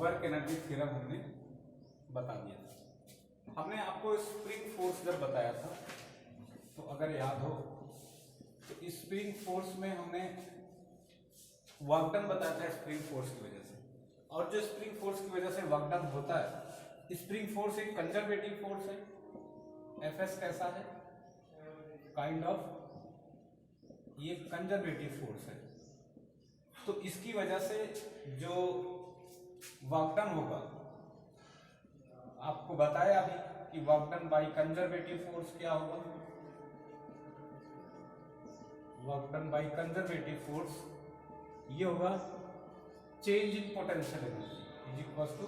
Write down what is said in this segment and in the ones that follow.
Work energy theorem हमने बता दिया। हमने आपको स्प्रिंग फोर्स जब बताया था, तो अगर याद हो तो स्प्रिंग फोर्स में हमने वर्क डन बताया था स्प्रिंग फोर्स की वजह से। और जो स्प्रिंग फोर्स की वजह से वर्क डन होता है, स्प्रिंग फोर्स एक कंजर्वेटिव फोर्स है। एफएस कैसा है? काइंड ऑफ ये कंजर्वेटिव फोर्स है। तो इसकी वजह से जो वर्क डन होगा, आपको बताया अभी कि work done by conservative force क्या होगा। Work done by conservative force ये होगा change in potential energy is equal to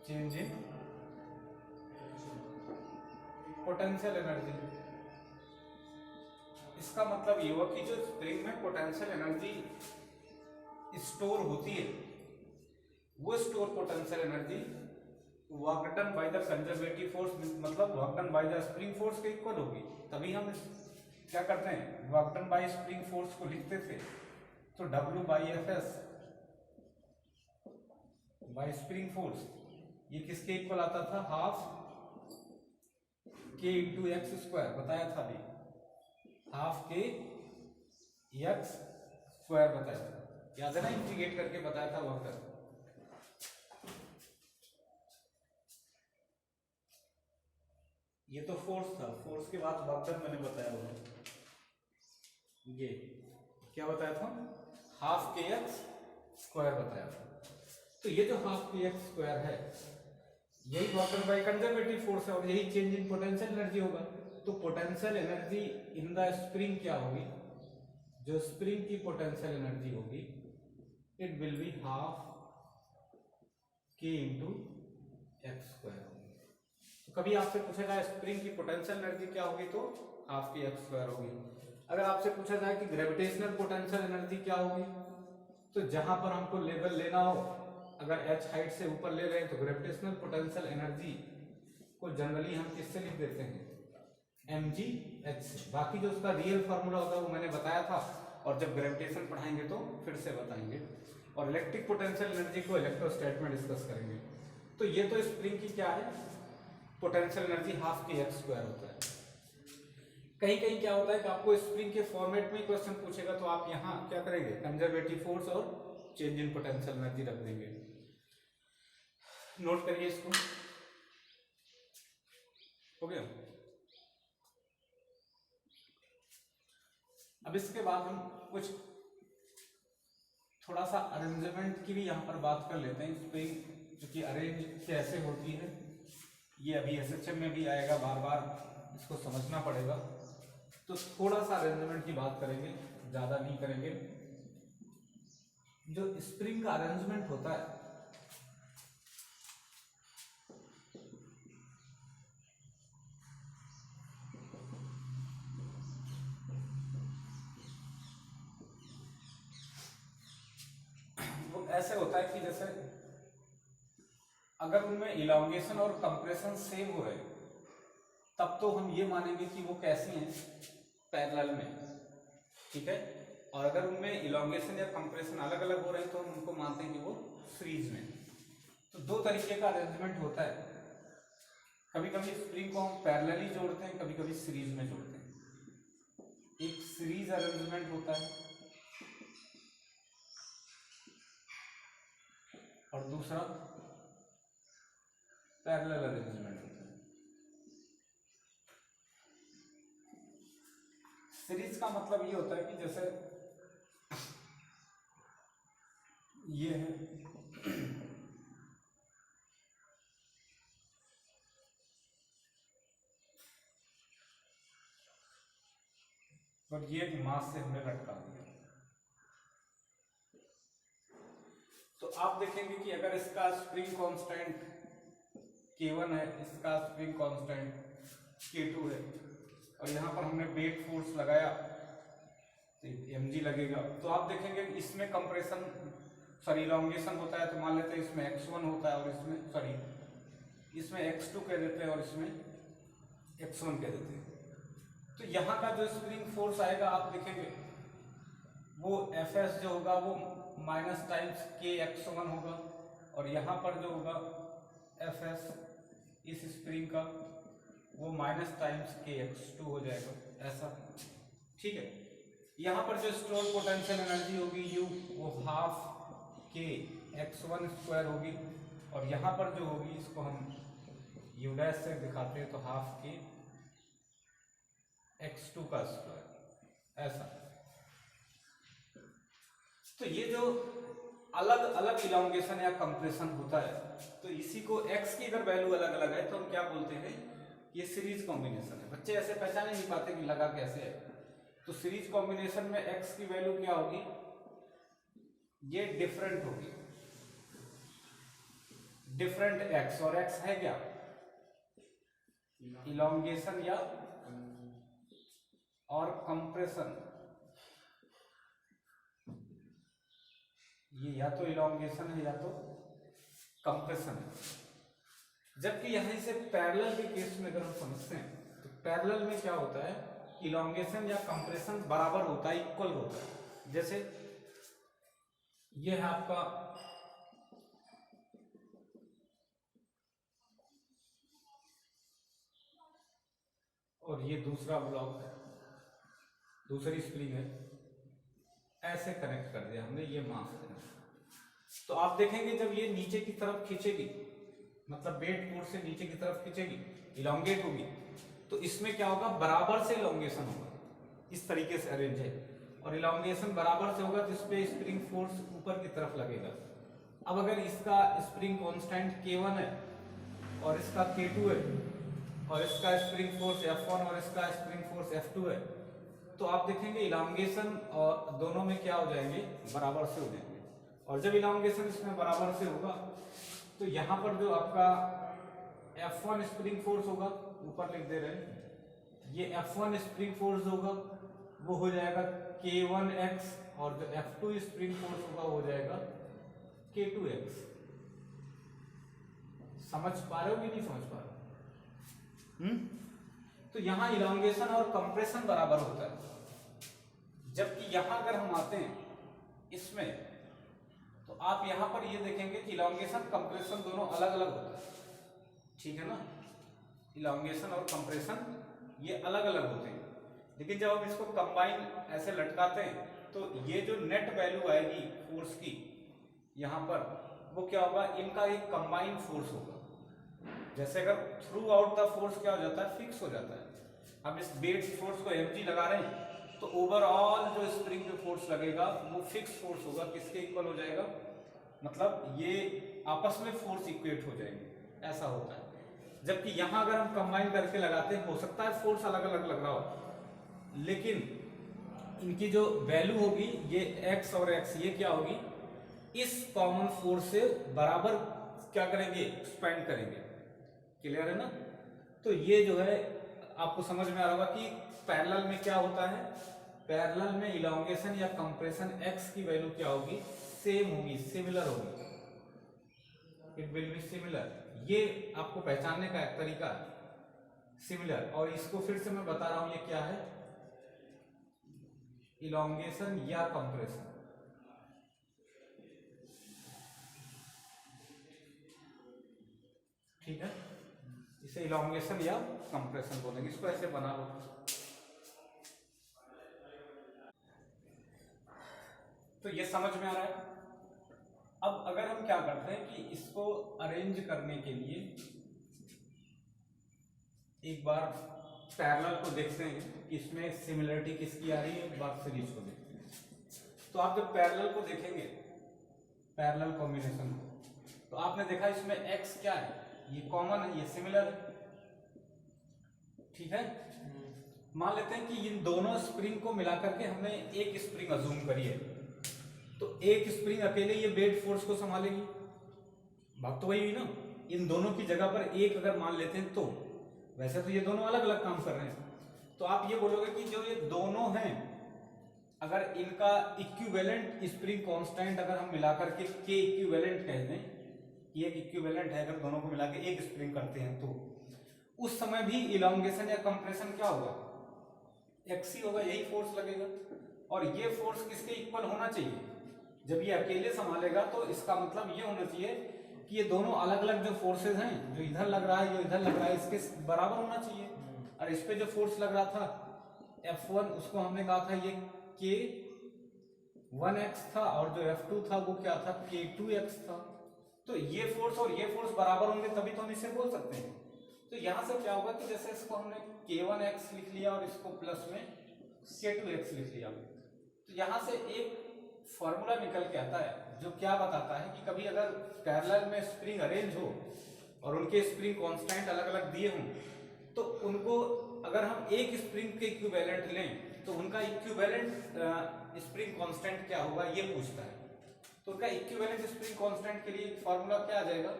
change in potential energy. इसका मतलब ये हुआ कि जो स्प्रिंग में पोटेंशियल एनर्जी स्टोर होती है, वो store potential energy work done by the conservative force, मतलब work done by the spring force के इक्वल होगी। तभी हम क्या करते हैं, work done by spring force को लिखते थे तो W by F S by spring force ये किसके इक्वल आता था? हाफ के इंटू एक्स स्क्वायर, बताया था अभी, हाफ के एक्स स्क्वायर बताया था, याद है ना? इंटीग्रेट करके बताया था वर्क डन। ये तो फोर्स था, फोर्स के बाद वर्क डन मैंने बताया हुआ, ये क्या बताया था? हाफ के एक्स स्क्वायर बताया था। तो ये जो हाफ के एक्स स्क्वायर है, यही work done by conservative force है और यही चेंज इन पोटेंशियल एनर्जी होगा। तो potential energy in the spring क्या होगी? जो स्प्रिंग की पोटेंशियल एनर्जी होगी, इट विल बी हाफ के इंटू एक्स स्क्वायर होगी। तो कभी आपसे पूछा जाए स्प्रिंग की पोटेंशियल एनर्जी क्या होगी, तो हाफ के एक्स स्क्वायर होगी। अगर आपसे पूछा जाए कि ग्रेविटेशनल पोटेंशियल एनर्जी क्या होगी, तो जहां पर हमको लेवल लेना हो, अगर h हाइट से ऊपर ले रहे हैं तो ग्रेविटेशनल पोटेंशियल एनर्जी को जनरली हम किससे लिख देते हैं? mgh से। बाकी जो उसका रियल फार्मूला होगा वो मैंने बताया था, और जब ग्रेविटेशन पढ़ाएंगे तो फिर से बताएंगे। और इलेक्ट्रिक पोटेंशियल एनर्जी को इलेक्ट्रोस्टैट में डिस्कस करेंगे। तो ये तो स्प्रिंग की क्या है? पोटेंशियल एनर्जी हाफ के एक्स स्क्वायर होता है। कहीं कहीं क्या होता है कि आपको स्प्रिंग के फॉर्मेट में क्वेश्चन पूछेगा, तो आप यहाँ क्या करेंगे? कंजर्वेटिव फोर्स और चेंज इन पोटेंशियल एनर्जी रख देंगे। नोट करिए इसको, हो गया। अब इसके बाद हम कुछ थोड़ा सा अरेंजमेंट की भी यहाँ पर बात कर लेते हैं। स्प्रिंग जो कि अरेंज कैसे होती है, ये अभी एसएचएम में भी आएगा, बार बार इसको समझना पड़ेगा। तो थोड़ा सा अरेंजमेंट की बात करेंगे, ज्यादा नहीं करेंगे। जो स्प्रिंग का अरेंजमेंट होता है, वो ऐसे होता है कि जैसे अगर उनमें इलांगेशन और कंप्रेशन सेम हो रहे, तब तो हम ये मानेंगे कि वो कैसी हैं? पैरेलल में, ठीक है। और अगर उनमें इलांगेशन या कंप्रेशन अलग अलग हो रहे हैं तो हम उनको मानते हैं कि वो सीरीज में। तो दो तरीके का अरेंजमेंट होता है। कभी कभी स्प्रिंग को हम पैरेलली जोड़ते हैं, कभी कभी सीरीज में जोड़ते हैं। एक सीरीज अरेंजमेंट होता है और दूसरा पैरेलल अरेंजमेंट होता है। सीरीज का मतलब ये होता है कि जैसे ये है और ये मास से हमने लटका दिया, तो आप देखेंगे कि अगर इसका स्प्रिंग कांस्टेंट K1 है, इसका स्प्रिंग कांस्टेंट K2 है, और यहाँ पर हमने वेट फोर्स लगाया तो mg लगेगा। तो आप देखेंगे इसमें कंप्रेशन इलांगेशन होता है, तो मान लेते हैं इसमें x1 होता है और इसमें x2 कह देते हैं और इसमें x1 कह देते हैं। तो यहाँ का जो स्प्रिंग फोर्स आएगा, आप देखेंगे वो एफ एस जो होगा वो माइनस टाइम्स के x1 होगा, और यहाँ पर जो होगा एफ एस इस स्प्रिंग का वो माइनस टाइम्स के x2 हो जाएगा, ऐसा। ठीक है, यहाँ पर जो स्टोर पोटेंशियल एनर्जी होगी U वो हाफ के x1 स्क्वायर होगी, और यहाँ पर जो होगी इसको हम U डैश से दिखाते हैं तो हाफ के x2 का स्क्वायर, ऐसा। तो ये जो अलग अलग इलॉन्गेशन या कंप्रेशन होता है, तो इसी को x की अगर वैल्यू अलग अलग है तो हम क्या बोलते हैं, ये सीरीज कॉम्बिनेशन है। बच्चे ऐसे पहचान ही नहीं पाते कि लगा कैसे है। तो सीरीज कॉम्बिनेशन में x की वैल्यू क्या होगी, ये डिफरेंट होगी, डिफरेंट x, और x है क्या, इलॉन्गेशन या और कंप्रेशन। ये या तो इलॉन्गेशन है या तो कंप्रेशन है। जबकि यहीं से पैरेलल के केस में अगर हम समझते हैं तो पैरेलल में क्या होता है, इलॉन्गेशन या कंप्रेशन बराबर होता है, इक्वल होता है। जैसे ये है आपका और ये दूसरा ब्लॉक है, दूसरी स्प्रिंग है, ऐसे कनेक्ट कर दिया हमने, ये मास है। तो आप देखेंगे जब ये नीचे की तरफ खींचेगी, मतलब बेड फोर्स से नीचे की तरफ खींचेगी, इलॉन्गेट होगी, तो इसमें क्या होगा, बराबर से इलॉन्गेशन होगा, इस तरीके से अरेंज है, और इलॉन्गेशन बराबर से होगा तो इस पे स्प्रिंग फोर्स ऊपर की तरफ लगेगा। अब अगर इसका स्प्रिंग कांस्टेंट K1 है और इसका K2 है, और इसका स्प्रिंग फोर्स F1 और इसका स्प्रिंग फोर्स F2 है, तो आप देखेंगे इलॉन्गेशन और दोनों में क्या हो जाएंगे, बराबर से हो जाएंगे। और जब इलॉन्गेशन इसमें बराबर से होगा तो यहाँ पर जो आपका F1 स्प्रिंग फोर्स होगा, ऊपर लिख दे रहे हैं, ये F1 स्प्रिंग फोर्स होगा वो हो जाएगा K1x, और जो F2 स्प्रिंग फोर्स होगा वो हो जाएगा K2x। समझ पा रहे हो कि नहीं समझ पा रहे हो? तो यहां इलॉन्गेशन और कंप्रेशन बराबर होता है। जबकि यहां अगर हम आते हैं इसमें, तो आप यहां पर ये देखेंगे कि इलॉन्गेशन कंप्रेशन दोनों अलग अलग होता है, ठीक है ना। इलॉन्गेशन और कंप्रेशन ये अलग अलग होते हैं, लेकिन जब हम इसको कंबाइन ऐसे लटकाते हैं तो ये जो नेट वैल्यू आएगी फोर्स की यहाँ पर, वो क्या होगा, इनका एक कंबाइंड फोर्स होगा। जैसे अगर थ्रू आउट द फोर्स क्या हो जाता है, फिक्स हो जाता है। अब इस बेस फोर्स को mg लगा रहे हैं तो ओवरऑल जो स्प्रिंग पे फोर्स लगेगा वो फिक्स फोर्स होगा, किसके इक्वल हो जाएगा, मतलब ये आपस में फोर्स इक्वेट हो जाएंगे, ऐसा होता है। जबकि यहां अगर हम कंबाइन करके लगाते हैं, हो सकता है फोर्स अलग अलग लग रहा हो, लेकिन इनकी जो वैल्यू होगी ये x और x, ये क्या होगी, इस कॉमन फोर्स से बराबर क्या करेंगे, एक्सपेंड करेंगे। क्लियर है ना। तो ये जो है आपको समझ में आ रहा होगा कि पैरेलल में क्या होता है, पैरेलल में इलॉन्गेशन या कंप्रेशन x की वैल्यू क्या होगी, सेम होगी, सिमिलर होगी, इट विल बी सिमिलर। ये आपको पहचानने का एक तरीका है, सिमिलर। और इसको फिर से मैं बता रहा हूं, ये क्या है, इलॉन्गेशन या कंप्रेशन। ठीक है, इसे इलॉन्गेशन या कंप्रेशन बोलेंगे, इसको ऐसे बना लो। तो ये समझ में आ रहा है। अब अगर हम क्या करते हैं कि इसको अरेंज करने के लिए एक बार पैरेलल को देखते हैं कि इसमें सिमिलरिटी किसकी आ रही है, एक बार सीरीज को देखते हैं। तो आप जब पैरेलल को देखेंगे, पैरेलल कॉम्बिनेशन को, तो आपने देखा इसमें x क्या है, ये कॉमन है, ये सिमिलर है, ठीक है। मान लेते हैं कि इन दोनों स्प्रिंग को मिलाकर के हमने एक स्प्रिंग अज्यूम करी है, तो एक स्प्रिंग अकेले ये बेड फोर्स को संभालेगी, बात तो वही हुई ना। इन दोनों की जगह पर एक अगर मान लेते हैं, तो वैसे तो ये दोनों अलग अलग काम कर रहे हैं, तो आप ये बोलोगे कि जो ये दोनों हैं, अगर इनका इक्विवेलेंट स्प्रिंग कांस्टेंट अगर हम मिलाकर के के इक्विवेलेंट कह दें, एक इक्विवेलेंट है, अगर दोनों को मिला के एक स्प्रिंग करते हैं, तो उस समय भी इलॉन्गेशन या कंप्रेशन क्या होगा, x ही होगा, यही फोर्स लगेगा। और ये फोर्स किसके इक्वल होना चाहिए? जब ये अकेले संभालेगा तो इसका मतलब ये होना चाहिए कि ये दोनों अलग अलग जो फोर्सेस हैं, जो इधर लग रहा है जो इधर लग रहा है, इसके बराबर होना चाहिए। और इस पे जो फोर्स लग रहा था F1, उसको हमने कहा था ये K1x था, और जो F2 था वो क्या था? K2x था। तो ये फोर्स और ये फोर्स बराबर होंगे तभी तो हम इसे बोल सकते हैं। तो यहां से क्या होगा कि जैसे इसको हमने K1x लिख लिया और इसको प्लस में K2x लिख लिया, तो यहां से एक फॉर्मूला निकल के आता है जो क्या बताता है कि कभी अगर पैरेलल में स्प्रिंग अरेंज हो और उनके स्प्रिंग कांस्टेंट अलग अलग दिए हों, तो उनको अगर हम एक स्प्रिंग के इक्विवेलेंट लें तो उनका इक्विवेलेंट स्प्रिंग कांस्टेंट क्या होगा ये पूछता है। तो उनका इक्विवेलेंट स्प्रिंग कांस्टेंट के लिए फॉर्मूला क्या आ जाएगा?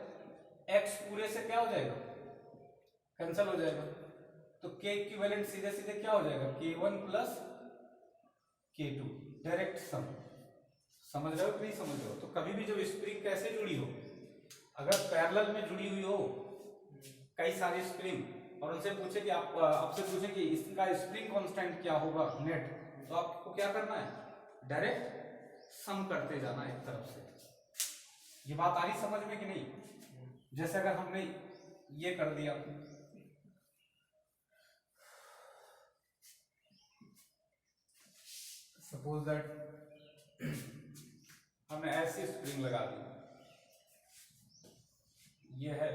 x पूरे से क्या हो जाएगा? कैंसिल हो जाएगा। तो k इक्विवेलेंट सीधे सीधे क्या हो जाएगा? K1 plus K2, direct sum. समझ रहे हो कि नहीं समझ रहे हो? तो कभी भी जब स्प्रिंग कैसे जुड़ी हो, अगर पैरेलल में जुड़ी हुई हो कई सारी स्प्रिंग, और उनसे पूछे कि आपसे पूछे कि इसका स्प्रिंग कांस्टेंट क्या होगा नेट, तो आपको क्या करना है? डायरेक्ट सम करते जाना एक तरफ से। ये बात आ रही समझ में कि नहीं? जैसे अगर हमने ये कर दिया, सपोज दैट हमने ऐसी स्प्रिंग लगा दी, ये है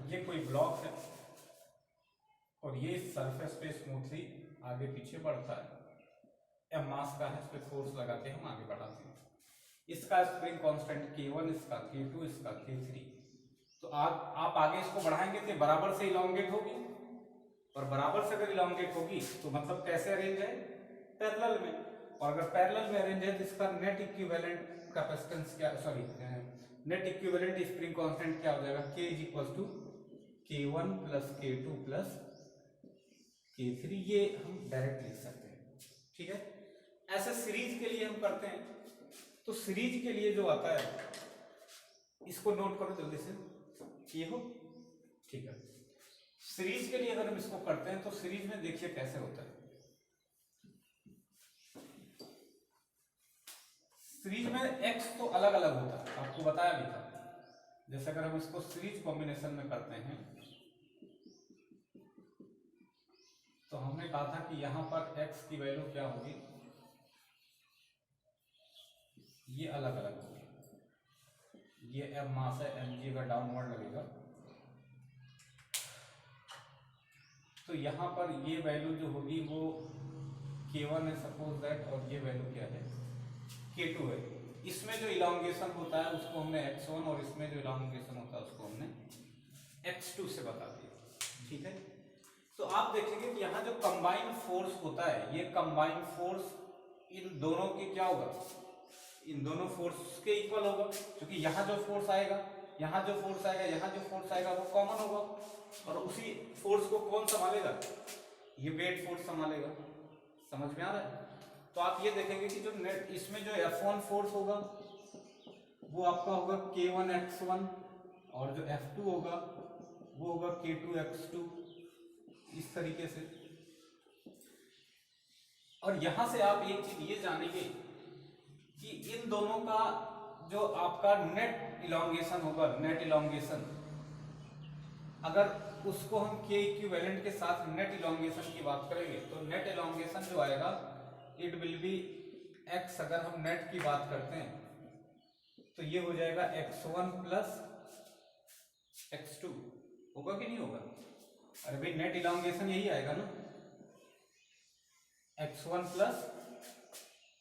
ये कोई ब्लॉक है और ये सरफेस पे स्मूथली आगे पीछे बढ़ता है, एम मास का है, इस पे फोर्स लगा के हम आगे बढ़ाते हैं। इसका स्प्रिंग कांस्टेंट K1, इसका K2, इसका K3। तो आप आगे इसको बढ़ाएंगे तो बराबर से इलोंगेट होगी, और बराबर से अगर इलोंगेट होगी तो मतलब कैसे अरेंज है? पैरेलल में। और अगर पैरेलल में अरेंज है तो इसका नेट इक्विवेलेंट कैपेसिटेंस क्या, sorry net equivalent spring constant क्या हो जाएगा? K is equal to K1 plus K2 plus K3। ये हम डायरेक्ट लिख सकते हैं, ठीक है। ऐसे सीरीज के लिए हम करते हैं, तो सीरीज के लिए जो आता है इसको नोट करो जल्दी से, ये हो, ठीक है। सीरीज के लिए अगर हम इसको करते हैं तो सीरीज में देखिए कैसे होता है। सीरीज में x तो अलग अलग होता है, आपको बताया भी था। जैसे अगर हम इसको सीरीज कॉम्बिनेशन में करते हैं तो हमने कहा था कि यहां पर x की वैल्यू क्या होगी? ये अलग अलग होगी। ये m मास है, mg अगर डाउनवर्ड लगेगा तो यहां पर ये वैल्यू जो होगी वो K1 है सपोज दैट, और ये वैल्यू क्या है? K2 है। इसमें जो इलांगेशन होता है उसको हमने x1, और इसमें जो इलांगेशन होता है उसको हमने x2 से बता दिया, ठीक है। तो आप देखेंगे कि यहाँ जो कंबाइंड फोर्स होता है, ये कंबाइंड फोर्स इन दोनों के क्या होगा? इन दोनों फोर्स के इक्वल होगा, क्योंकि यहाँ जो फोर्स आएगा, यहाँ जो फोर्स आएगा, यहाँ जो फोर्स आएगा वो कॉमन होगा, और उसी फोर्स को कौन संभालेगा? ये वेट फोर्स संभालेगा। समझ में आ रहा है? तो आप ये देखेंगे कि जो नेट इसमें जो F1 फोर्स होगा वो आपका होगा K1x1, और जो F2 होगा वो होगा K2x2, इस तरीके से। और यहां से आप एक चीज ये जानेंगे कि इन दोनों का जो आपका नेट इलांगेशन होगा, नेट इलांगेशन, अगर उसको हम K इक्विवेलेंट के साथ नेट इलांगेशन की बात करेंगे तो नेट इलांगेशन जो आएगा इट विल बी x। अगर हम नेट की बात करते हैं तो ये हो जाएगा x1 प्लस x2, होगा कि नहीं होगा? अरे भाई नेट इलांगेशन यही आएगा ना, x1 प्लस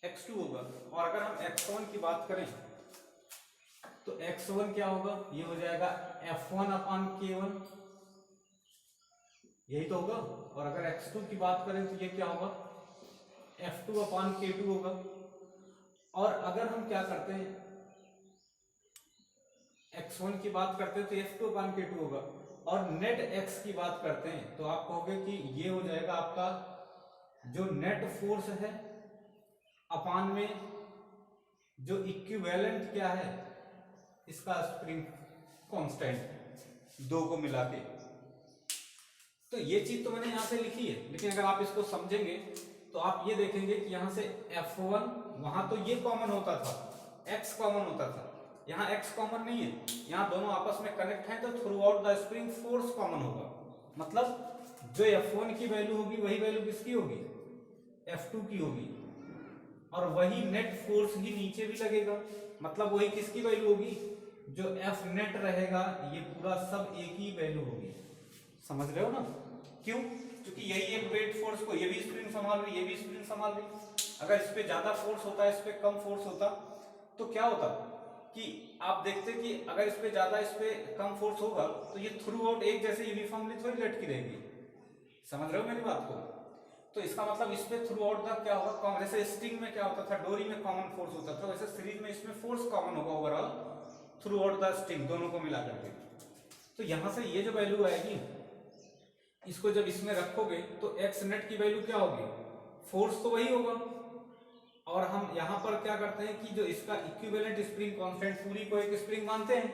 x2 होगा। और अगर हम x1 की बात करें तो x1 क्या होगा? ये हो जाएगा F1 अपान K1, यही तो होगा। और अगर x2 की बात करें तो ये क्या होगा? F2 अपान K2 होगा। और अगर हम क्या करते हैं, x1 की बात करते हैं तो F2 अपान K2 होगा, और नेट x की बात करते हैं तो आप कहोगे कि ये हो जाएगा आपका जो नेट फोर्स है अपान में जो इक्विवेलेंट क्या है इसका स्प्रिंग कांस्टेंट, दो को मिला के। तो ये चीज तो मैंने यहां से लिखी है, लेकिन अगर आप इसको समझेंगे तो आप ये देखेंगे कि यहां से F1, वहां तो ये कॉमन होता था, x कॉमन होता था, यहाँ x कॉमन नहीं है, यहाँ दोनों आपस में कनेक्ट हैं, तो through out the spring force common होगा। मतलब जो F1 की वैल्यू होगी वही वैल्यू किसकी होगी, F2 की होगी, और वही नेट फोर्स ही नीचे भी लगेगा, मतलब वही किसकी वैल्यू होगी, जो F नेट रहेगा, ये पूरा सब एक ही वैल्यू होगी। समझ रहे हो ना, क्यों, क्योंकि यही एक वेट फोर्स को ये भी स्प्रिंग संभाल रही, ये भी स्प्रिंग संभाल रही। अगर इस पे ज्यादा फोर्स होता, इस पे कम फोर्स होता, तो क्या होता कि आप देखते कि अगर इस पे ज्यादा, इस पे कम फोर्स होगा, तो ये थ्रू आउट एक जैसे यूनिफॉर्मली थोड़ी लटकी रहेगी। समझ रहे हो मेरी बात को। तो इसका मतलब इस पे थ्रू आउट द क्या होगा, जैसे स्ट्रिंग में क्या होता था, डोरी में कॉमन फोर्स होता था, वैसे सीरीज में इसमें फोर्स कॉमन होगा overall through out the string, दोनों को मिला करके। तो यहां से ये जो वैल्यू आएगी, इसको जब इसमें रखोगे तो एक्स नेट की वैल्यू क्या होगी, फोर्स तो वही होगा। और हम यहां पर क्या करते हैं कि जो इसका इक्विवेलेंट स्प्रिंग कांस्टेंट, पूरी को एक स्प्रिंग मानते हैं,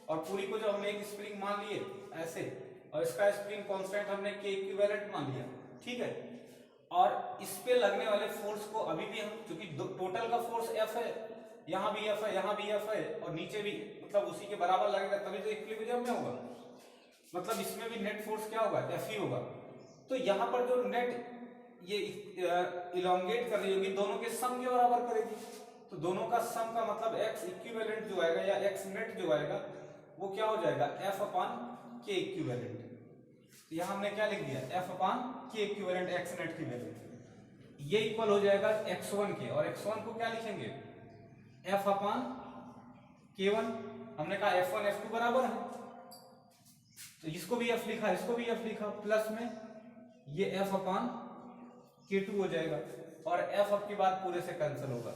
और पूरी को जब हमने एक स्प्रिंग मान लिए ऐसे, और इसका स्प्रिंग कांस्टेंट हमने के इक्विवेलेंट मान लिया, ठीक है। और इस पे लगने वाले फोर्स को अभी भी हम, क्योंकि टोटल का फोर्स F है, यहाँ भी F है, यहाँ भी F है, और नीचे भी, मतलब उसी के बराबर लगेगा, तभी तो इक्विलिब्रियम में होगा। मतलब इसमें भी नेट फोर्स क्या होगा, F ही होगा। तो यहाँ पर जो नेट ये इलोंगेट कर रही होगी, दोनों के सम के बराबर करेगी, तो दोनों का सम का मतलब x इक्विवेलेंट जो आएगा, या x नेट जो आएगा, वो क्या हो जाएगा, F अपान के इक्विवेलेंट। तो यहाँ हमने क्या लिख दिया, F अपान के इक्विवेलेंट x नेट की वैल्यू, ये इक्वल हो जाएगा x1 के, और x1 को क्या लिखेंगे, F अपान k1। हमने कहा F1 F2 बराबर है, तो इसको भी F लिखा, इसको भी F लिखा, प्लस में ये F अपान k2 हो जाएगा, और F अब की बात पूरे से कैंसिल होगा।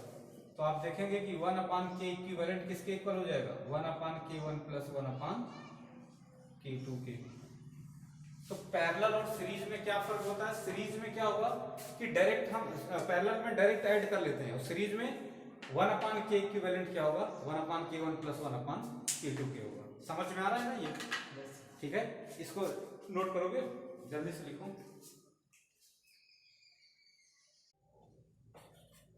तो आप देखेंगे कि 1 अपान के इक्विवेलेंट किसके इक्वल हो जाएगा, 1 अपान k1 प्लस 1 अपान k2 के। तो पैरेलल और सीरीज में क्या फर्क होता है, सीरीज में क्या होगा कि डायरेक्ट हम पैरेलल में डायरेक्ट ऐड कर लेते हैं, और सीरीज में 1 अपान के इक्विवेलेंट क्या होगा, 1 अपान k1 प्लस 1 अपान k2 के होगा। समझ में आ रहा है ना ये, ठीक है। इसको नोट करोगे, जल्दी से लिखो।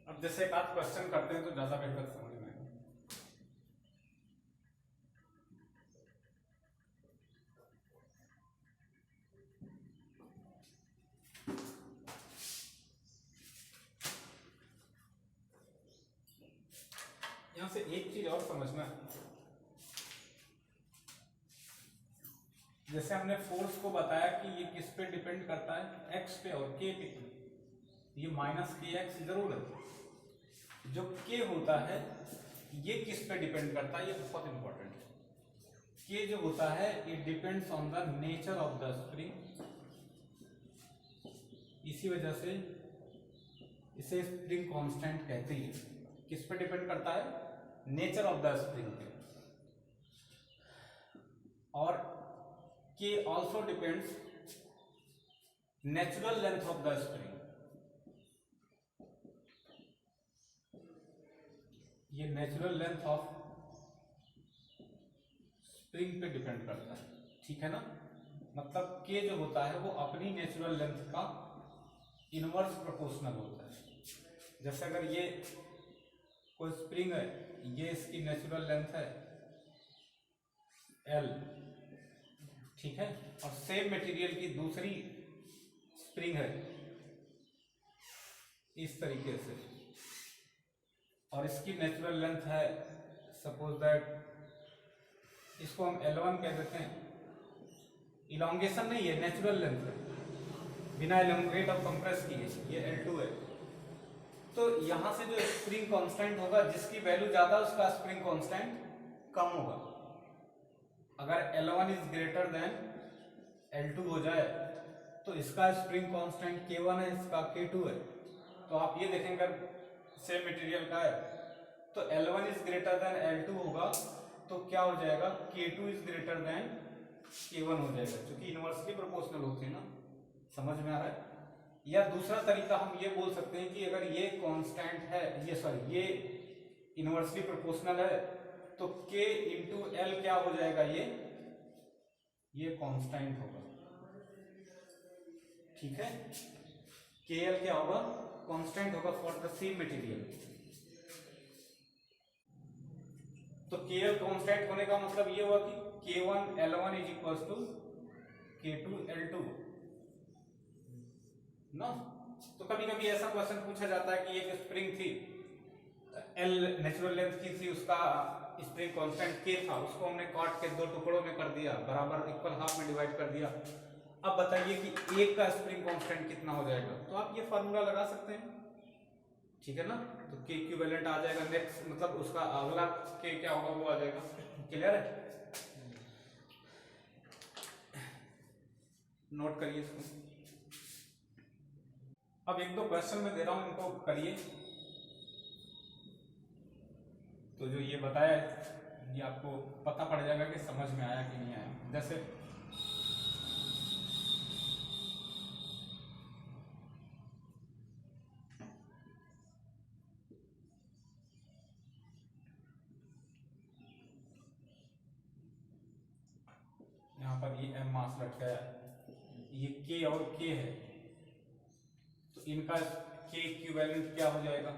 अब जैसे एक आध क्वेश्चन करते हैं तो ज्यादा बेहतर समझ में आएगा। यहां से एक चीज और समझना, जैसे हमने फोर्स को बताया कि ये किस पे डिपेंड करता है, x पे और k पे, ये माइनस के एक्स जरूर है। जो k होता है ये किस पे डिपेंड करता है, ये बहुत इंपॉर्टेंट है। k जो होता है it depends on the nature of the spring, इसी वजह से इसे स्प्रिंग कांस्टेंट कहते हैं। किस पे डिपेंड करता है, नेचर ऑफ द स्प्रिंग पे। और k also depends natural length of the spring, ये नेचुरल लेंथ ऑफ स्प्रिंग पे डिपेंड करता है, ठीक है ना। मतलब k जो होता है वो अपनी नेचुरल लेंथ का इनवर्स प्रोपोर्शनल होता है। जैसे अगर ये कोई स्प्रिंग है, ये इसकी नेचुरल लेंथ है L, ठीक है, और सेम मटेरियल की दूसरी स्प्रिंग है इस तरीके से, और इसकी नेचुरल लेंथ है सपोज दैट, इसको हम L1 कह देते हैं। इलोंगेशन नहीं है, नेचुरल लेंथ है, बिना इलोंगेट और कंप्रेस किए, ये L2 है। तो यहां से जो स्प्रिंग कांस्टेंट होगा, जिसकी वैल्यू ज्यादा उसका स्प्रिंग कांस्टेंट कम होगा। अगर L1 is greater than L2 हो जाए तो इसका स्प्रिंग कांस्टेंट K1 है, इसका K2 है। तो आप ये देखेंगे सेम मटेरियल का है तो L1 is greater than L2 होगा, तो क्या हो जाएगा, K2 is greater than K1 हो जाएगा, क्योंकि इनवर्सली प्रोपोर्शनल होते हैं ना। समझ में आ रहा है, या दूसरा तरीका हम ये बोल सकते हैं कि अगर ये कांस्टेंट है, ये इनवर्सली प्रोपोर्शनल है, तो k इंटू एल क्या हो जाएगा, ये कांस्टेंट होगा। ठीक है, के एल क्या होगा, कांस्टेंट होगा फॉर द सेम मटेरियल। तो के एल कांस्टेंट होने का मतलब ये हुआ कि k1 L1 is equal to k2 L2 ना। तो कभी कभी ऐसा क्वेश्चन पूछा जाता है कि एक स्प्रिंग थी, L नेचुरल लेंथ की थी, उसका स्प्रिंग कांस्टेंट k था, उसको हमने काट के दो टुकड़ों में कर दिया, बराबर इक्वल हाफ में डिवाइड कर दिया। अब बताइए कि एक का स्प्रिंग कांस्टेंट कितना हो जाएगा, तो आप ये फार्मूला लगा सकते हैं। ठीक है ना, तो k इक्विवेलेंट आ जाएगा, नेक्स्ट मतलब उसका अगला k क्या होगा वो आ जाएगा। क्लियर है, नोट करिए इसको। अब एक दो क्वेश्चन में दे रहा हूं, इनको करिए। तो जो ये बताया ये आपको पता पड़ जाएगा कि समझ में आया कि नहीं आया। जैसे यहाँ पर ये m मास लटका है, ये k और k है, तो इनका k इक्विवेलेंट क्या हो जाएगा,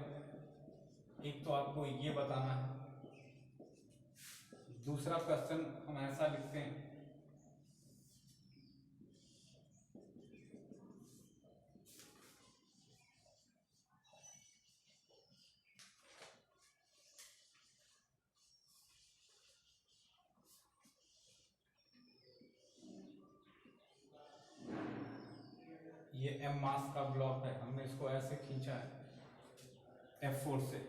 एक तो आपको ये बताना है। दूसरा क्वेश्चन हम ऐसा लिखते हैं, ये m मास का ब्लॉक है, हमने इसको ऐसे खींचा है F4 से,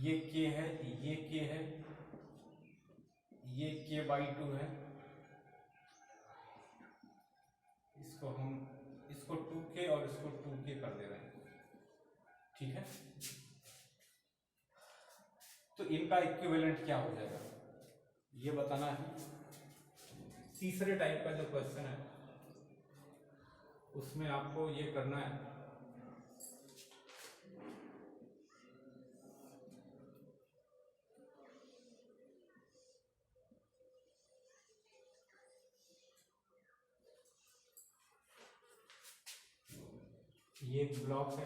ये k है, ये k है, ये k/2 है, इसको हम इसको 2k और इसको 2k कर दे रहे हैं। ठीक है, तो इनका इक्विवेलेंट क्या हो जाएगा ये बताना है। तीसरे टाइप का जो क्वेश्चन है उसमें आपको ये करना है, ये एक ब्लॉक है,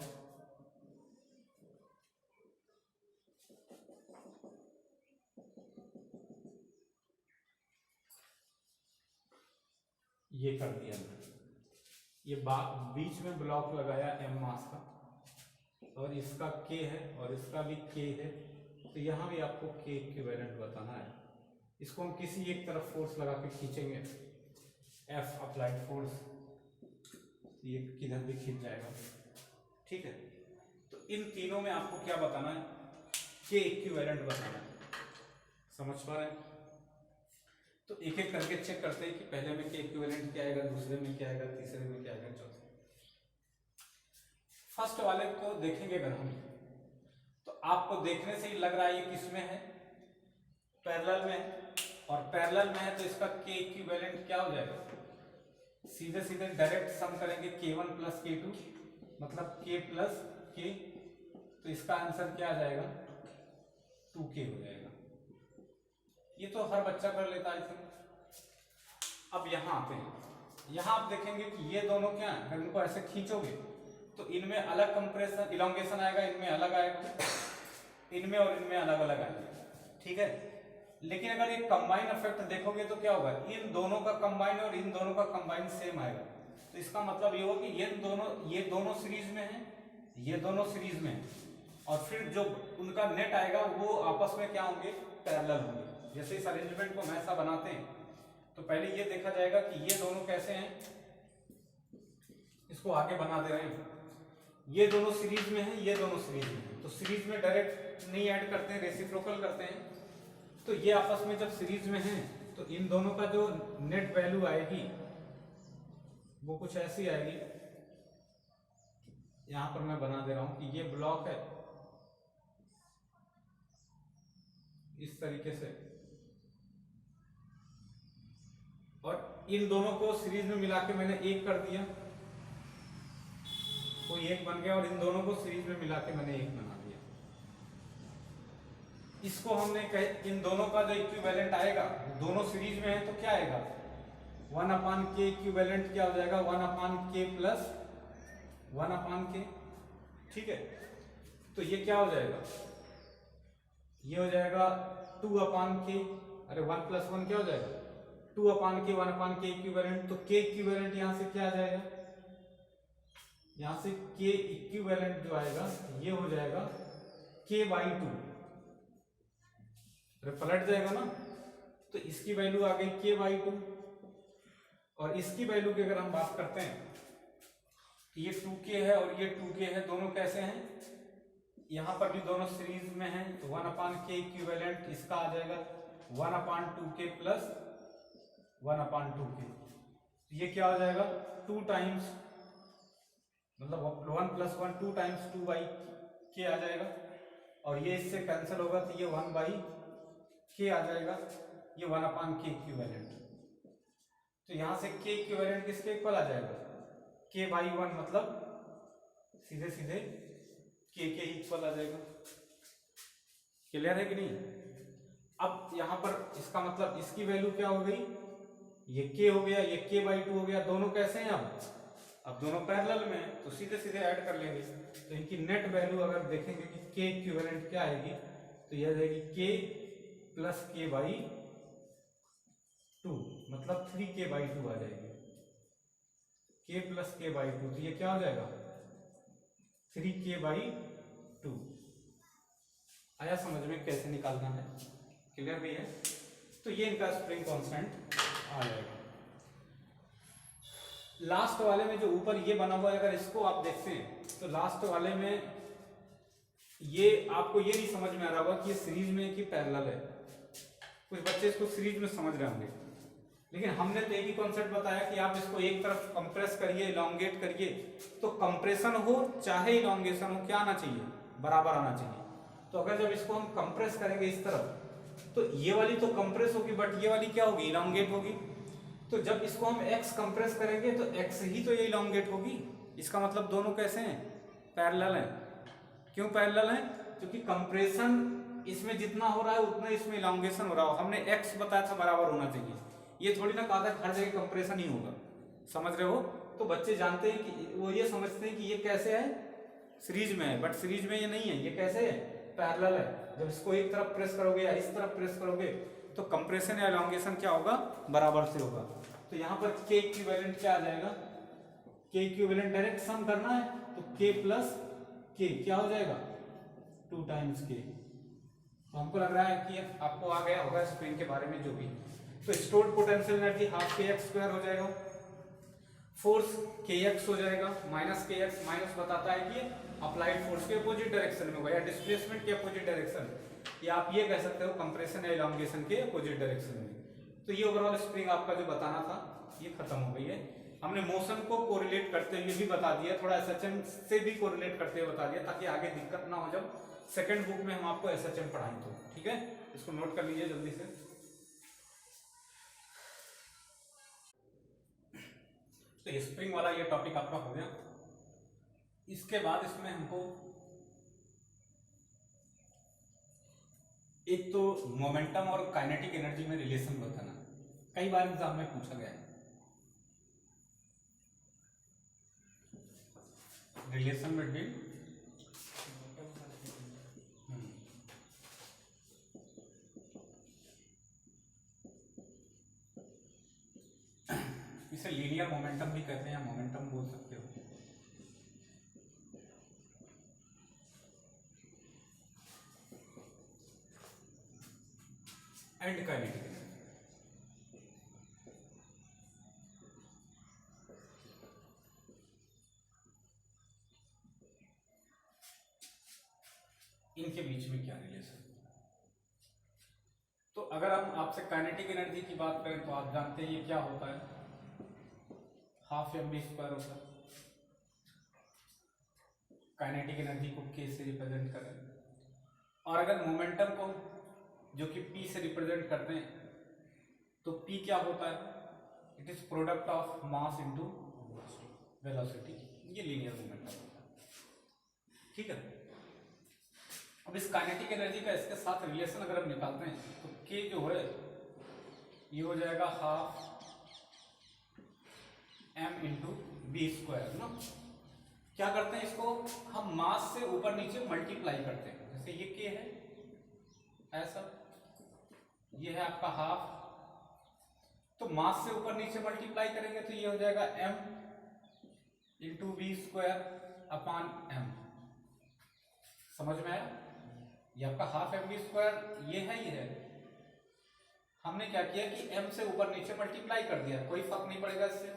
ये कर दिया मैंने, ये बीच में ब्लॉक लगाया m मास का, और इसका k है और इसका भी k है, तो यहाँ भी आपको k इक्विवेलेंट बताना है। इसको हम किसी एक तरफ फोर्स लगा के खींचेंगे, F अप्लाइड फोर्स, ये किधर भी खींच जाएगा। ठीक है, तो इन तीनों में आपको क्या बताना है, k इक्विवेलेंट बताना है। समझ पा रहे हैं? तो एक एक करके चेक करते हैं कि पहले में k इक्विवेलेंट क्या आएगा, दूसरे में क्या आएगा, तीसरे में क्या आएगा, चौथे। फर्स्ट वाले को देखेंगे अगर हम, तो आपको देखने से ही लग रहा है ये किसमें है, पैरेलल में, और पैरेलल में है तो इसका k इक्विवेलेंट क्या हो जाएगा, सीधे सीधे डायरेक्ट सम करेंगे k1 प्लस k2 मतलब k प्लस k, तो इसका आंसर क्या आ जाएगा 2k हो जाएगा। ये तो हर बच्चा कर लेता है आई थिंक। अब यहाँ आते हैं, यहाँ आप देखेंगे कि ये दोनों क्या है, अगर इनको ऐसे खींचोगे तो इनमें अलग कंप्रेशन इलोंगेशन आएगा, इनमें अलग आएगा, इनमें और इनमें अलग अलग आएगा। ठीक है, लेकिन अगर ये कंबाइन इफेक्ट देखोगे तो क्या होगा, इन दोनों का कंबाइन और इन दोनों का कंबाइन सेम आएगा। तो इसका मतलब ये होगा कि ये दोनों सीरीज में है, ये दोनों सीरीज में है, और फिर जो उनका नेट आएगा वो आपस में क्या होंगे, पैरेलल होंगे। जैसे इस अरेंजमेंट को हम ऐसा बनाते हैं तो पहले ये देखा जाएगा कि ये दोनों कैसे हैं, इसको आगे बना दे रहे हैं, ये दोनों सीरीज में है, ये दोनों सीरीज में है, तो सीरीज में डायरेक्ट नहीं ऐड करते हैं, रेसिप्रोकल करते हैं। तो ये आपस में जब सीरीज में है तो इन दोनों का जो नेट वैल्यू आएगी वो कुछ ऐसी आएगी, यहां पर मैं बना दे रहा हूं कि ये ब्लॉक है इस तरीके से, और इन दोनों को सीरीज में मिला के मैंने एक कर दिया, ये एक बन गया और इन दोनों को सीरीज में मिला के मैंने एक बना दिया। इसको हमने इन दोनों का जो इक्विवेलेंट आएगा, दोनों सीरीज में है तो क्या आएगा, 1/k इक्विवेलेंट क्या हो जाएगा, 1/k प्लस 1/k। ठीक है, तो ये क्या हो जाएगा, ये हो जाएगा 2/k। अरे 1 + 1 क्या हो जाएगा, 2/k 1/k इक्विवेलेंट। तो k इक्विवेलेंट यहां से क्या आ जाएगा, यहां से k इक्विवेलेंट जो आएगा ये हो जाएगा k/2। अरे पलट जाएगा ना, तो इसकी वैल्यू आ गई k/2 और इसकी वैल्यू की अगर हम बात करते हैं तो ये 2k है और ये 2k है, दोनों कैसे हैं, यहां पर भी दोनों सीरीज में हैं, तो 1/k इक्विवेलेंट इसका आ जाएगा 1/2k प्लस 1/2k। ये क्या हो जाएगा, 2 टाइम्स, मतलब 1 + 1 2 टाइम्स 2/k आ जाएगा और ये इससे कैंसिल होगा तो ये 1/k आ जाएगा, ये 1/k इक्विवेलेंट। तो यहां से k इक्विवेलेंट किसके इक्वल आ जाएगा, k/1, मतलब सीधे सीधे k के इक्वल आ जाएगा। क्लियर है कि नहीं। अब यहां पर इसका मतलब इसकी वैल्यू क्या हो गई, ये k हो गया, ये k/2 हो गया, दोनों कैसे हैं अब दोनों पैरेलल में हैं, तो सीधे सीधे ऐड कर लेंगे। तो इनकी नेट वैल्यू अगर देखेंगे कि k इक्विवेलेंट क्या आएगी, तो यह जाएगी k + k/2, मतलब 3k/2 आ जाएगी, k + k/2। तो ये क्या हो जाएगा, 3k/2। आया समझ में कैसे निकालना है, क्लियर भी है। तो ये इनका स्प्रिंग कांस्टेंट आ जाएगा। लास्ट वाले में जो ऊपर ये बना हुआ है, अगर इसको आप देखते हैं तो लास्ट वाले में ये आपको ये नहीं समझ में आ रहा होगा कि ये सीरीज में कि पैरेलल है। कुछ बच्चे इसको सीरीज में समझ रहे होंगे, लेकिन हमने तो एक ही कॉन्सेप्ट बताया कि आप इसको एक तरफ कंप्रेस करिए, इलॉन्गेट करिए, तो कंप्रेशन हो चाहे इलॉन्गेशन हो, क्या आना चाहिए, बराबर आना चाहिए। तो अगर जब इसको हम कंप्रेस करेंगे इस तरफ, तो ये वाली तो कंप्रेस होगी, बट ये वाली क्या होगी, इलॉन्गेट होगी। तो जब इसको हम x कंप्रेस करेंगे तो x ही तो ये इलॉन्गेट होगी। इसका मतलब दोनों कैसे हैं, पैरेलल हैं। क्यों पैरेलल हैं, क्योंकि कंप्रेशन इसमें जितना हो रहा है उतना इसमें इलॉन्गेशन हो रहा हो। हमने x बताया था बराबर होना चाहिए, ये थोड़ी ना कहा था हर जगह कंप्रेशन ही होगा, समझ रहे हो। तो बच्चे जानते हैं कि वो ये समझते हैं कि ये कैसे है, सीरीज में है, बट सीरीज में ये नहीं है, ये कैसे है, पैरेलल है। जब इसको एक तरफ प्रेस करोगे या इस तरफ प्रेस करोगे तो कंप्रेशन या इलॉन्गेशन क्या होगा, बराबर से होगा। तो यहाँ पर k इक्विवेलेंट क्या आ जाएगा, k इक्विवेलेंट डायरेक्ट सम करना है तो k + k क्या हो जाएगा, 2 टाइम्स k। तो हमको लग रहा है कि आपको आ गया होगा स्प्रिंग के बारे में जो भी। तो स्टोर्ड पोटेंशियल एनर्जी ½ kx² हो जाएगा, फोर्स kx हो जाएगा, -kx, माइनस बताता है कि अप्लाइड फोर्स के अपोजिट डायरेक्शन में होगा या डिस्प्लेसमेंट के अपोजिट डायरेक्शन, या आप ये कह सकते हो कंप्रेशन या इलॉन्गेशन के अपोजिट डायरेक्शन में। तो ये ओवरऑल स्प्रिंग आपका जो बताना था ये खत्म हो गई है। हमने मोशन को कोरिलेट करते हुए भी बता दिया, थोड़ा एसएचएम से भी कोरिलेट करते हुए बता दिया, ताकि आगे दिक्कत ना हो जब सेकंड बुक में हम आपको एसएचएम पढ़ाएं तो। ठीक है, इसको नोट कर लीजिए जल्दी से। तो स्प्रिंग वाला ये टॉपिक आपका हो गया। इसके बाद इसमें हमको एक तो मोमेंटम और काइनेटिक एनर्जी में रिलेशन बताना, कई बार एग्जाम में पूछा गया है। रिलेशन बिटवीन इसे लीनियर मोमेंटम भी कहते हैं, मोमेंटम बोल सकते हो। एंड काइनेटिक एनर्जी, इनके बीच में क्या रिलेशन। तो अगर हम आपसे काइनेटिक एनर्जी की बात करें तो आप जानते हैं ये क्या होता है, ½ mv² होता है। काइनेटिक एनर्जी को k से रिप्रेजेंट करें, और अगर मोमेंटम को जो कि p से रिप्रेजेंट करते हैं तो p क्या होता है, it is product of mass into velocity. ये लीनियर मोमेंटम होता है। ठीक है। अब इस काइनेटिक एनर्जी का इसके साथ रिलेशन अगर हम निकालते हैं तो के जो है ये हो जाएगा half m into B square ना। क्या करते हैं इसको हम मास से ऊपर नीचे मल्टीप्लाई करते हैं। जैसे ये के है ऐसा, ये है आपका हाफ, तो मास से ऊपर नीचे मल्टीप्लाई करेंगे तो ये हो जाएगा m into B square upon m। समझ में आया? ये आपका हाफ एम बी स्क्वायर ये है। हमने क्या किया कि m से ऊपर नीचे मल्टीप्लाई कर दिया, कोई फर्क नहीं पड़ेगा इससे।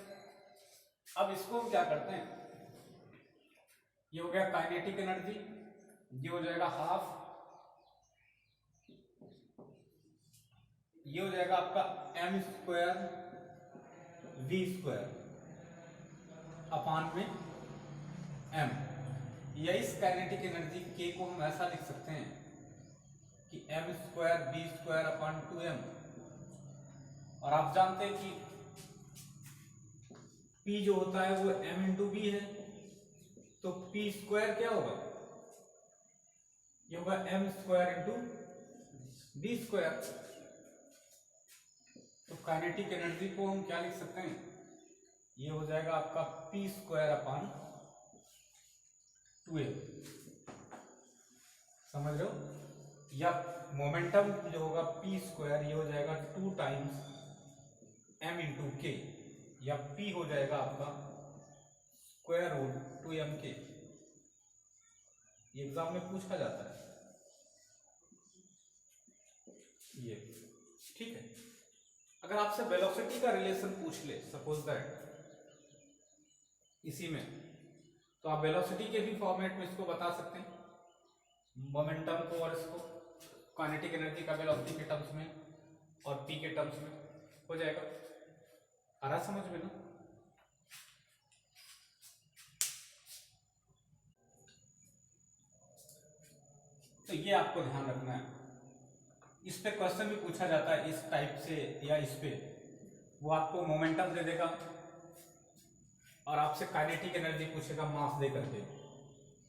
अब इसको हम क्या करते हैं, ये हो गया काइनेटिक एनर्जी, ये हो जाएगा हाफ, ये हो जाएगा आपका m square v square upon में m। या इस काइनेटिक एनर्जी k को हम ऐसा लिख सकते हैं कि m square v square upon 2m। और आप जानते हैं कि p जो होता है वो m इंटू बी है, तो p स्क्वायर क्या होगा, ये होगा m square into B square. तो काइनेटिक एनर्जी को हम क्या लिख सकते हैं, ये हो जाएगा आपका p स्क्वायर अपान 2m। समझ रहे हो? या मोमेंटम जो होगा p स्क्वायर ये हो जाएगा 2 टाइम्स m इंटू के, या p हो जाएगा आपका स्क्वायर रूट 2m के। ये एग्जाम में पूछा जाता है ये, ठीक है। अगर आपसे वेलोसिटी का रिलेशन पूछ ले सपोज दैट इसी में, तो आप वेलोसिटी के भी फॉर्मेट में इसको बता सकते हैं, मोमेंटम को और इसको काइनेटिक एनर्जी का वेलोसिटी के टर्म्स में और p के टर्म्स में हो जाएगा। आ रहा समझ में ना? तो ये आपको ध्यान रखना है, इस पे क्वेश्चन भी पूछा जाता है इस टाइप से या इस पे, वो आपको मोमेंटम दे देगा और आपसे काइनेटिक एनर्जी पूछेगा मास दे करके,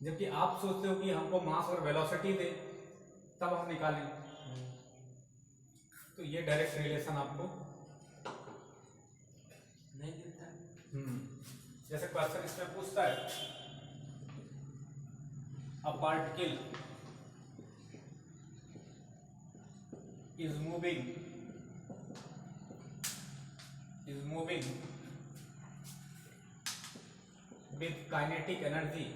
जबकि आप सोचते हो कि हमको मास और वेलोसिटी दे तब हम निकालें। तो ये डायरेक्ट रिलेशन आपको नहीं देता है। जैसे क्वेश्चन इसमें पूछता है a particle is moving with kinetic energy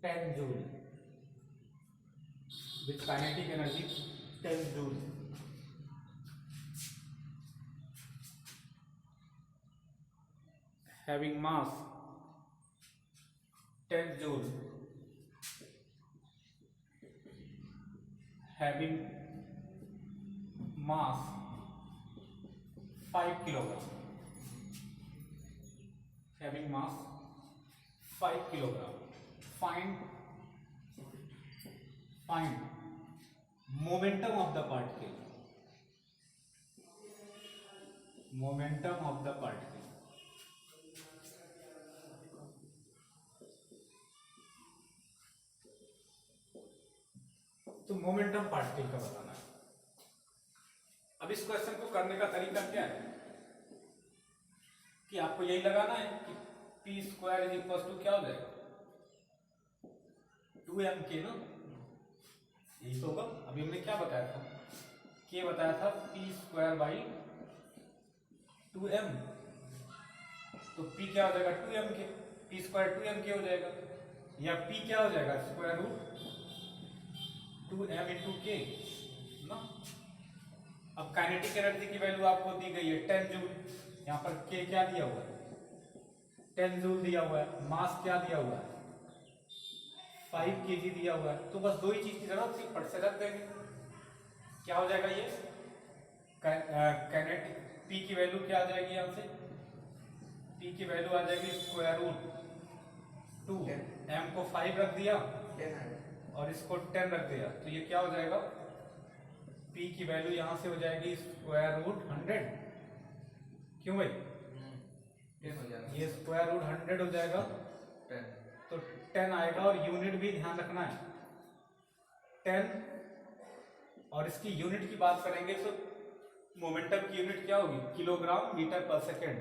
10 joule, with kinetic energy 10 joule, having mass 10 joule, having mass 5 kilogram, having mass 5 kilogram. Find momentum of the particle. Momentum of the particle. तो momentum particle का बताना है। अब इस question को करने का तरीका क्या है कि आपको यही लगाना है कि p square is equal to क्या हो जाएगा 2m के ना, यही तो होगा। अभी हमने क्या बताया था, k बताया था p स्क्वायर बाई 2m, तो p क्या हो जाएगा 2m के, p स्क्वायर 2m के हो जाएगा, या p क्या हो जाएगा स्क्वायर रूट 2m इंटू के ना। अब काइनेटिक एनर्जी की वैल्यू आपको दी गई है 10 जूल, यहाँ पर k क्या दिया हुआ है 10 जूल दिया हुआ है, मास क्या दिया हुआ है 5 kg दिया हुआ है। तो बस दो ही चीज की जरूरत थी, फट से रख देंगे, क्या हो जाएगा ये काइनेटिक p की वैल्यू क्या आ जाएगी, यहाँ से p की वैल्यू आ जाएगी स्क्वायर रूट 2, m को 5 रख दिया और इसको 10 रख दिया, तो ये क्या हो जाएगा P की वैल्यू यहां से हो जाएगी स्क्वायर रूट 100। क्यों भाई? ये स्क्वायर रूट 100 हो जाएगा 10, तो 10 आएगा। और यूनिट भी ध्यान रखना है 10। और इसकी यूनिट की बात करेंगे तो मोमेंटम की यूनिट क्या होगी? किलोग्राम मीटर पर सेकेंड।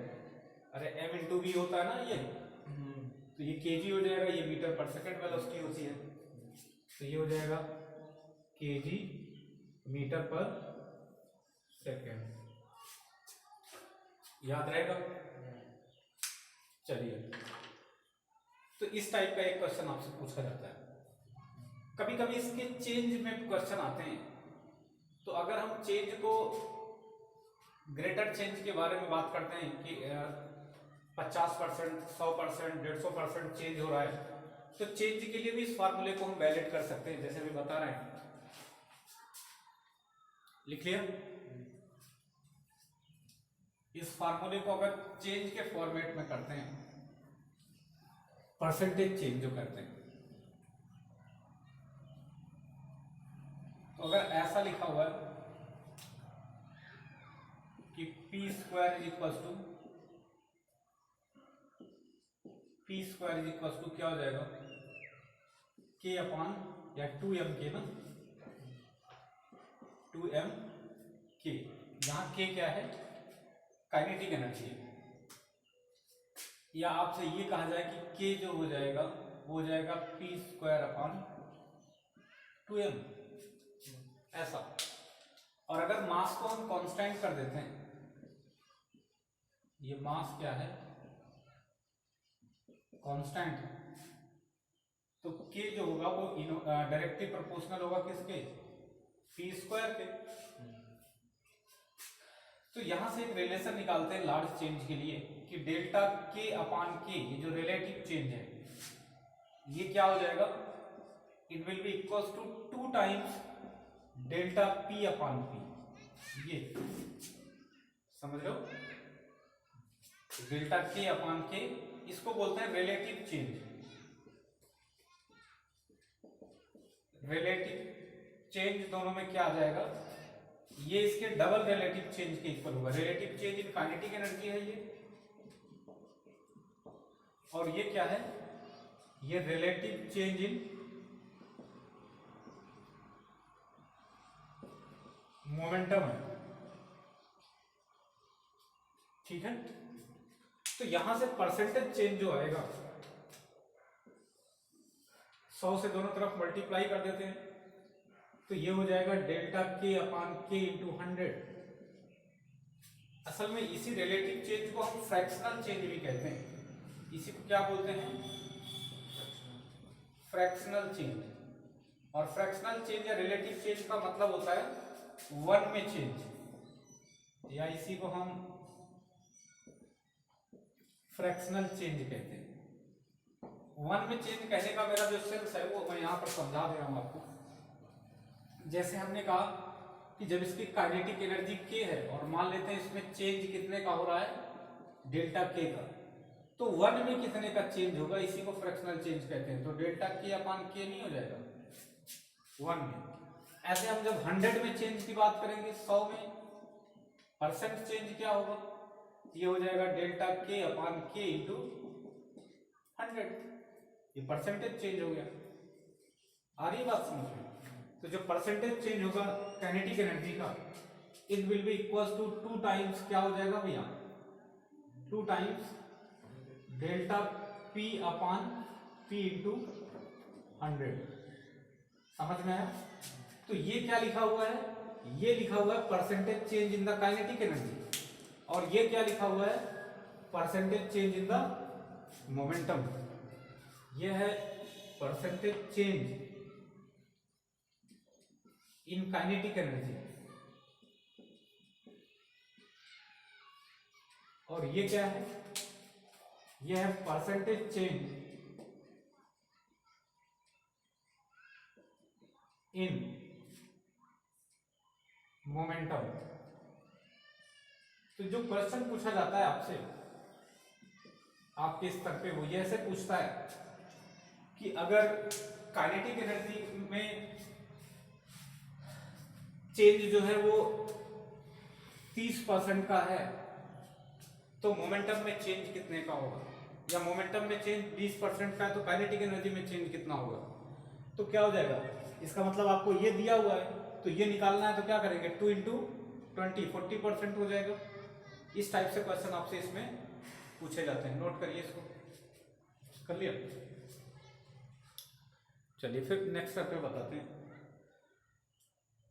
अरे m इंटू वी होता है ना ये, तो ये केजी हो जाएगा, ये मीटर पर सेकेंड वेलोसिटी होती है, तो ये हो जाएगा केजी मीटर पर सेकेंड। याद रहेगा? चलिए, तो इस टाइप का एक क्वेश्चन आपसे पूछा जाता है। कभी कभी इसके चेंज में क्वेश्चन आते हैं, तो अगर हम चेंज को ग्रेटर चेंज के बारे में बात करते हैं कि 50%, 100%, 150% चेंज हो रहा है, तो चेंज के लिए भी इस फार्मूले को हम वैलिड कर सकते हैं, जैसे अभी बता रहे हैं। लिख लिया? इस फार्मूले को अगर चेंज के फॉर्मेट में करते हैं, परसेंटेज चेंज जो करते हैं, तो अगर ऐसा लिखा हुआ है कि P square is equal to क्या हो जाएगा? के अपान या 2m के ना, 2m के। यहां के क्या है? काइनेटिक एनर्जी है। या आपसे ये कहा जाए कि के जो हो जाएगा वो हो जाएगा पी स्क्वायर अपान 2m, ऐसा। और अगर मास को हम कांस्टेंट कर देते हैं, ये मास क्या है? कांस्टेंट, तो k जो होगा वो डायरेक्टली प्रोपोर्शनल होगा किसके? पी स्क्वायर के। तो यहां से एक रिलेशन निकालते हैं लार्ज चेंज के लिए कि डेल्टा k अपान k, ये जो रिलेटिव चेंज है, ये क्या हो जाएगा? It will be equals to 2 times delta p upon p। ये समझ लो, डेल्टा k अपान k, इसको बोलते हैं रिलेटिव चेंज। रिलेटिव चेंज दोनों में क्या आ जाएगा? ये इसके डबल रिलेटिव चेंज के इक्वल होगा। Relative change in kinetic energy है ये, और ये क्या है? ये रिलेटिव चेंज इन मोमेंटम है। ठीक है? तो यहां से परसेंटेज चेंज जो आएगा, 100 से दोनों तरफ मल्टीप्लाई कर देते हैं, तो ये हो जाएगा डेल्टा के अपान के इंटू 100। असल में इसी रिलेटिव चेंज को हम फ्रैक्शनल चेंज भी कहते हैं। इसी को क्या बोलते हैं? Fractional change. और फ्रैक्शनल चेंज या रिलेटिव चेंज का मतलब होता है 1 में चेंज, या इसी को हम फ्रैक्शनल चेंज कहते हैं। 1 में चेंज कहने का मेरा जो सेंस है वो मैं यहां पर समझा दे रहा हूं आपको। जैसे हमने कहा कि जब इसकी काइनेटिक एनर्जी k है और मान लेते हैं इसमें चेंज कितने का हो रहा है? डेल्टा k का, तो 1 में कितने का चेंज होगा? इसी को फ्रैक्शनल चेंज कहते हैं। तो डेल्टा k अपान k नहीं हो जाएगा 1 में। ऐसे हम जब 100 में चेंज की बात करेंगे, 100 में परसेंट चेंज क्या होगा? ये हो जाएगा delta k upon k into 100। ये परसेंटेज चेंज हो गया। आ रही बात समझ में? तो जो परसेंटेज चेंज होगा काइनेटिक एनर्जी का, it will be equals to 2 times क्या हो जाएगा भैया? 2 times delta p upon p into 100। समझ में आया? तो ये क्या लिखा हुआ है? ये लिखा हुआ है percentage change in the kinetic energy, और ये क्या लिखा हुआ है? Percentage change in the momentum. ये है percentage change in kinetic energy, और ये क्या है? ये है परसेंटेज चेंज इन मोमेंटम। तो जो क्वेश्चन पूछा जाता है आपसे आपके स्तर पे, वो ये ऐसे पूछता है कि अगर काइनेटिक एनर्जी में चेंज जो है वो 30% का है, तो मोमेंटम में चेंज कितने का होगा? या मोमेंटम में चेंज 20% का है, तो काइनेटिक एनर्जी में चेंज कितना होगा? तो क्या हो जाएगा, इसका मतलब आपको ये दिया हुआ है तो ये निकालना है, तो क्या करेंगे 2 इंटू 20 40% हो जाएगा। इस टाइप से क्वेश्चन आपसे इसमें पूछे जाते हैं, नोट करिए इसको। कर लिया? चलिए फिर नेक्स्ट स्टेप पे बताते हैं।